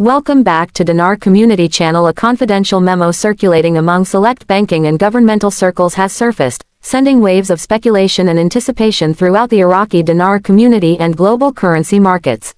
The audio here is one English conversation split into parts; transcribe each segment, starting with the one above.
Welcome back to Dinar Community Channel. A confidential memo circulating among select banking and governmental circles has surfaced, sending waves of speculation and anticipation throughout the Iraqi dinar community and global currency markets.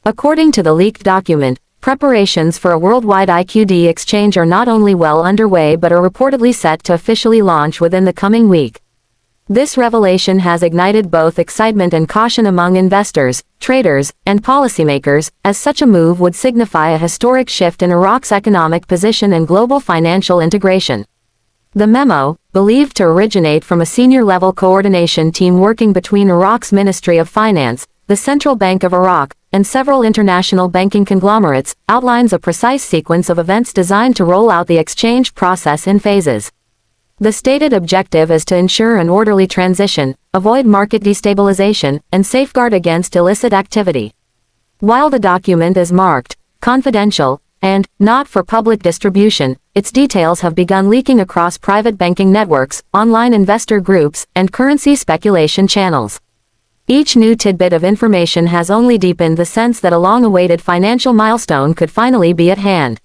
According to the leaked document, preparations for a worldwide IQD exchange are not only well underway but are reportedly set to officially launch within the coming week. This revelation has ignited both excitement and caution among investors, traders, and policymakers, as such a move would signify a historic shift in Iraq's economic position and global financial integration. The memo, believed to originate from a senior-level coordination team working between Iraq's Ministry of Finance, the Central Bank of Iraq, and several international banking conglomerates, outlines a precise sequence of events designed to roll out the exchange process in phases. The stated objective is to ensure an orderly transition, avoid market destabilization, and safeguard against illicit activity. While the document is marked confidential and not for public distribution, its details have begun leaking across private banking networks, online investor groups, and currency speculation channels. Each new tidbit of information has only deepened the sense that a long-awaited financial milestone could finally be at hand.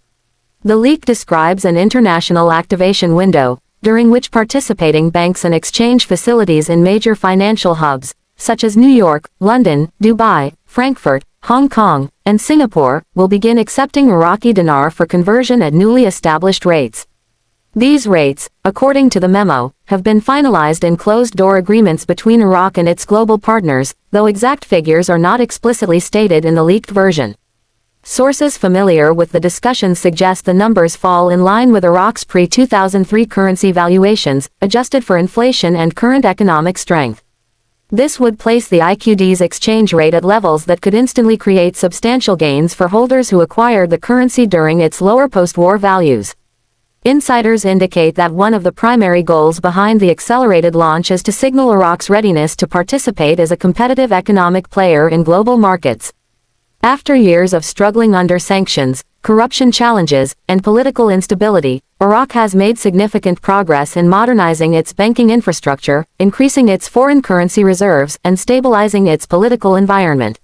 The leak describes an international activation window, during which participating banks and exchange facilities in major financial hubs, such as New York, London, Dubai, Frankfurt, Hong Kong, and Singapore, will begin accepting Iraqi dinar for conversion at newly established rates. These rates, according to the memo, have been finalized in closed-door agreements between Iraq and its global partners, though exact figures are not explicitly stated in the leaked version. Sources familiar with the discussions suggest the numbers fall in line with Iraq's pre-2003 currency valuations, adjusted for inflation and current economic strength. This would place the IQD's exchange rate at levels that could instantly create substantial gains for holders who acquired the currency during its lower post-war values. Insiders indicate that one of the primary goals behind the accelerated launch is to signal Iraq's readiness to participate as a competitive economic player in global markets. After years of struggling under sanctions, corruption challenges, and political instability, Iraq has made significant progress in modernizing its banking infrastructure, increasing its foreign currency reserves, and stabilizing its political environment.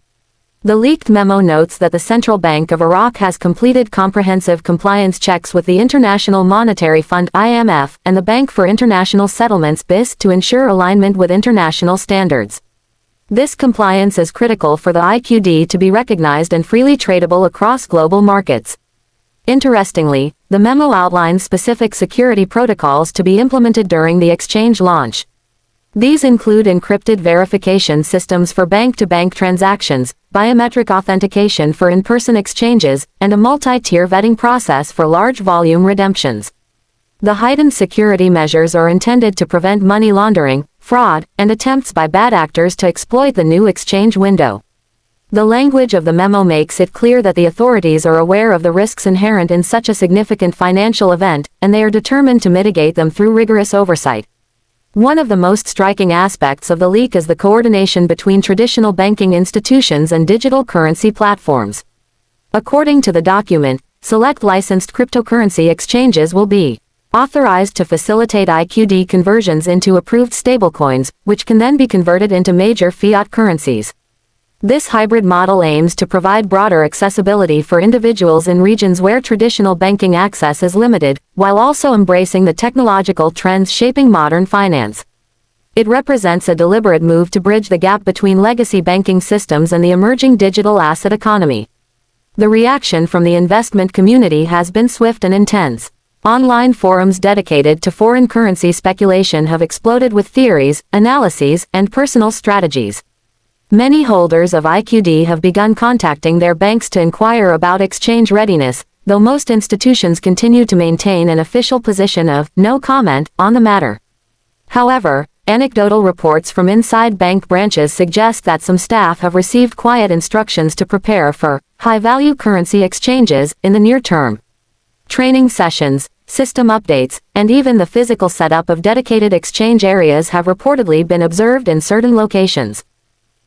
The leaked memo notes that the Central Bank of Iraq has completed comprehensive compliance checks with the International Monetary Fund (IMF) and the Bank for International Settlements (BIS) to ensure alignment with international standards. This compliance is critical for the IQD to be recognized and freely tradable across global markets. Interestingly, the memo outlines specific security protocols to be implemented during the exchange launch. These include encrypted verification systems for bank-to-bank transactions, biometric authentication for in-person exchanges, and a multi-tier vetting process for large-volume redemptions. The heightened security measures are intended to prevent money laundering, fraud, and attempts by bad actors to exploit the new exchange window. The language of the memo makes it clear that the authorities are aware of the risks inherent in such a significant financial event, and they are determined to mitigate them through rigorous oversight. One of the most striking aspects of the leak is the coordination between traditional banking institutions and digital currency platforms. According to the document, select licensed cryptocurrency exchanges will be authorized to facilitate IQD conversions into approved stablecoins, which can then be converted into major fiat currencies. This hybrid model aims to provide broader accessibility for individuals in regions where traditional banking access is limited, while also embracing the technological trends shaping modern finance. It represents a deliberate move to bridge the gap between legacy banking systems and the emerging digital asset economy. The reaction from the investment community has been swift and intense. Online forums dedicated to foreign currency speculation have exploded with theories, analyses, and personal strategies. Many holders of IQD have begun contacting their banks to inquire about exchange readiness, though most institutions continue to maintain an official position of no comment on the matter. However, anecdotal reports from inside bank branches suggest that some staff have received quiet instructions to prepare for high-value currency exchanges in the near term. Training sessions, system updates, and even the physical setup of dedicated exchange areas have reportedly been observed in certain locations.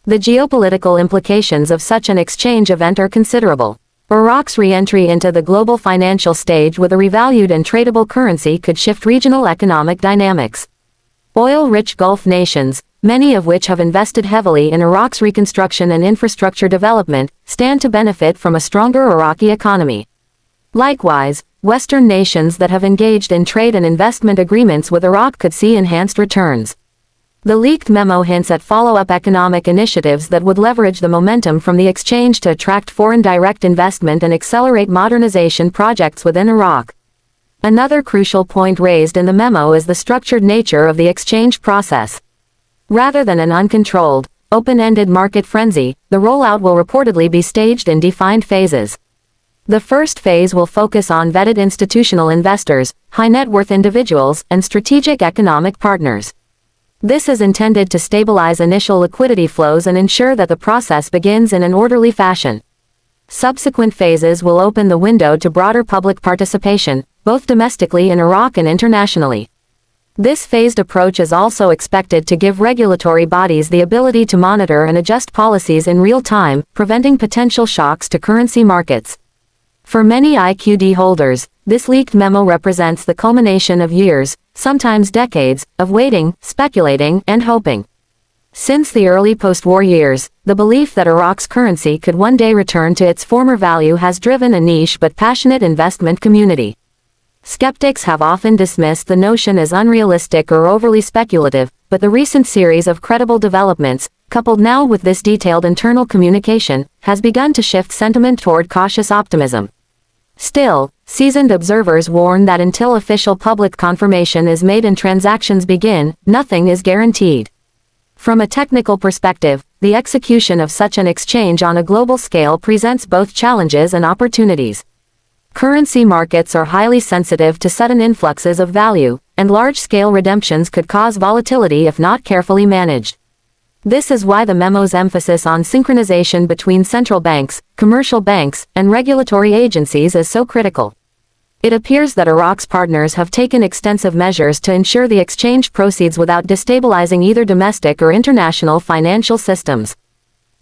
The geopolitical implications of such an exchange event are considerable. Iraq's re-entry into the global financial stage with a revalued and tradable currency could shift regional economic dynamics. Oil-rich Gulf nations, many of which have invested heavily in Iraq's reconstruction and infrastructure development, stand to benefit from a stronger Iraqi economy. Likewise, Western nations that have engaged in trade and investment agreements with Iraq could see enhanced returns. The leaked memo hints at follow-up economic initiatives that would leverage the momentum from the exchange to attract foreign direct investment and accelerate modernization projects within Iraq. Another crucial point raised in the memo is the structured nature of the exchange process. Rather than an uncontrolled, open-ended market frenzy, the rollout will reportedly be staged in defined phases. The first phase will focus on vetted institutional investors, high-net-worth individuals, and strategic economic partners. This is intended to stabilize initial liquidity flows and ensure that the process begins in an orderly fashion. Subsequent phases will open the window to broader public participation, both domestically in Iraq and internationally. This phased approach is also expected to give regulatory bodies the ability to monitor and adjust policies in real time, preventing potential shocks to currency markets. For many IQD holders, this leaked memo represents the culmination of years, sometimes decades, of waiting, speculating, and hoping. Since the early post-war years, the belief that Iraq's currency could one day return to its former value has driven a niche but passionate investment community. Skeptics have often dismissed the notion as unrealistic or overly speculative, but the recent series of credible developments, coupled now with this detailed internal communication, has begun to shift sentiment toward cautious optimism. Still, seasoned observers warn that until official public confirmation is made and transactions begin, nothing is guaranteed. From a technical perspective, the execution of such an exchange on a global scale presents both challenges and opportunities. Currency markets are highly sensitive to sudden influxes of value, and large-scale redemptions could cause volatility if not carefully managed. This is why the memo's emphasis on synchronization between central banks, commercial banks, and regulatory agencies is so critical. It appears that Iraq's partners have taken extensive measures to ensure the exchange proceeds without destabilizing either domestic or international financial systems.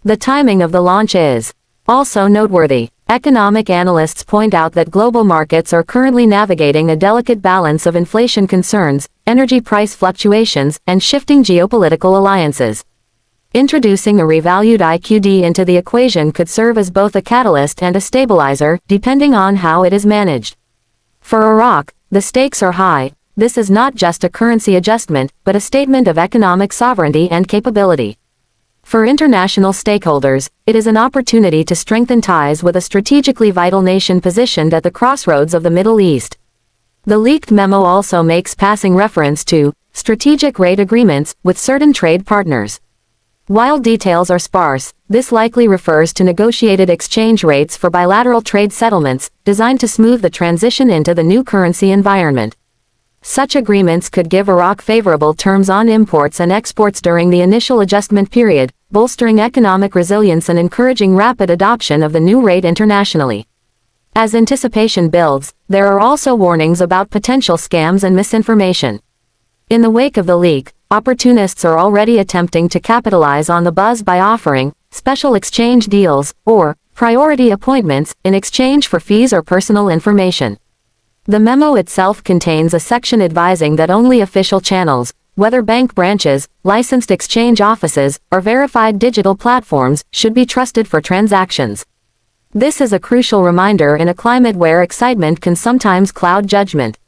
The timing of the launch is also noteworthy. Economic analysts point out that global markets are currently navigating a delicate balance of inflation concerns, energy price fluctuations, and shifting geopolitical alliances. Introducing a revalued IQD into the equation could serve as both a catalyst and a stabilizer, depending on how it is managed. For Iraq, the stakes are high. This is not just a currency adjustment, but a statement of economic sovereignty and capability. For international stakeholders, it is an opportunity to strengthen ties with a strategically vital nation positioned at the crossroads of the Middle East. The leaked memo also makes passing reference to strategic rate agreements with certain trade partners. While details are sparse, this likely refers to negotiated exchange rates for bilateral trade settlements, designed to smooth the transition into the new currency environment. Such agreements could give Iraq favorable terms on imports and exports during the initial adjustment period, bolstering economic resilience and encouraging rapid adoption of the new rate internationally. As anticipation builds, there are also warnings about potential scams and misinformation. In the wake of the leak, opportunists are already attempting to capitalize on the buzz by offering special exchange deals or priority appointments in exchange for fees or personal information. The memo itself contains a section advising that only official channels, whether bank branches, licensed exchange offices, or verified digital platforms, should be trusted for transactions. This is a crucial reminder in a climate where excitement can sometimes cloud judgment.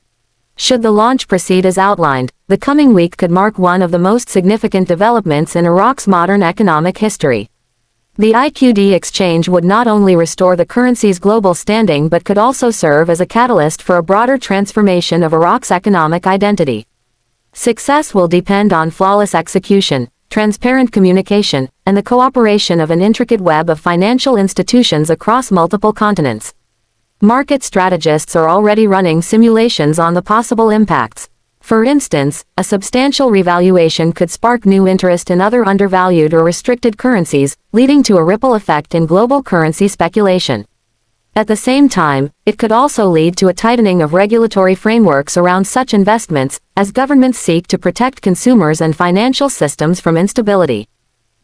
Should the launch proceed as outlined, the coming week could mark one of the most significant developments in Iraq's modern economic history. The IQD exchange would not only restore the currency's global standing but could also serve as a catalyst for a broader transformation of Iraq's economic identity. Success will depend on flawless execution, transparent communication, and the cooperation of an intricate web of financial institutions across multiple continents. Market strategists are already running simulations on the possible impacts. For instance, a substantial revaluation could spark new interest in other undervalued or restricted currencies, leading to a ripple effect in global currency speculation. At the same time, it could also lead to a tightening of regulatory frameworks around such investments, as governments seek to protect consumers and financial systems from instability.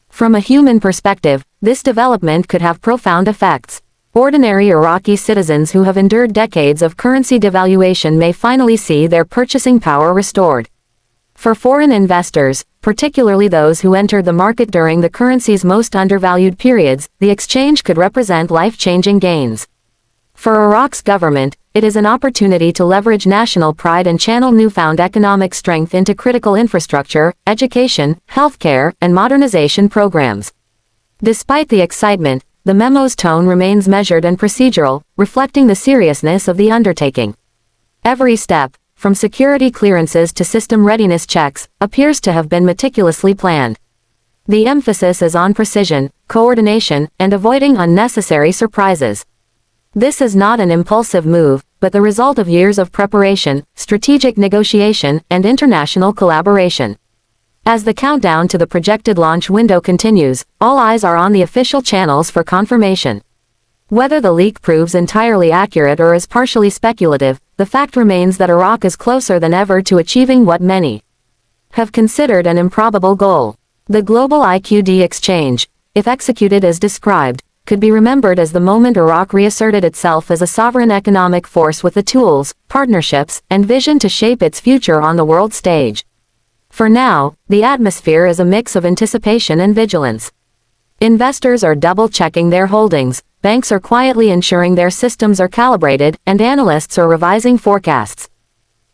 From a human perspective, this development could have profound effects. Ordinary Iraqi citizens who have endured decades of currency devaluation may finally see their purchasing power restored. For foreign investors, particularly those who entered the market during the currency's most undervalued periods. The exchange could represent life-changing gains. For Iraq's government, it is an opportunity to leverage national pride and channel newfound economic strength into critical infrastructure, education, healthcare, and modernization programs. Despite the excitement, the memo's tone remains measured and procedural, reflecting the seriousness of the undertaking. Every step, from security clearances to system readiness checks, appears to have been meticulously planned. The emphasis is on precision, coordination, and avoiding unnecessary surprises. This is not an impulsive move, but the result of years of preparation, strategic negotiation, and international collaboration. As the countdown to the projected launch window continues, all eyes are on the official channels for confirmation. Whether the leak proves entirely accurate or is partially speculative, the fact remains that Iraq is closer than ever to achieving what many have considered an improbable goal. The global IQD exchange, if executed as described, could be remembered as the moment Iraq reasserted itself as a sovereign economic force with the tools, partnerships, and vision to shape its future on the world stage. For now, the atmosphere is a mix of anticipation and vigilance. Investors are double-checking their holdings, banks are quietly ensuring their systems are calibrated, and analysts are revising forecasts.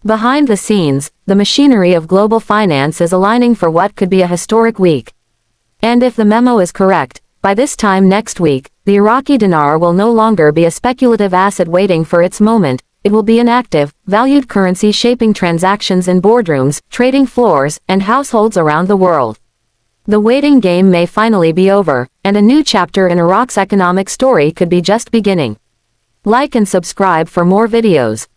Behind the scenes, the machinery of global finance is aligning for what could be a historic week. And if the memo is correct, by this time next week, the Iraqi dinar will no longer be a speculative asset waiting for its moment. It will be an active, valued currency shaping transactions in boardrooms, trading floors, and households around the world. The waiting game may finally be over, and a new chapter in Iraq's economic story could be just beginning. Like and subscribe for more videos.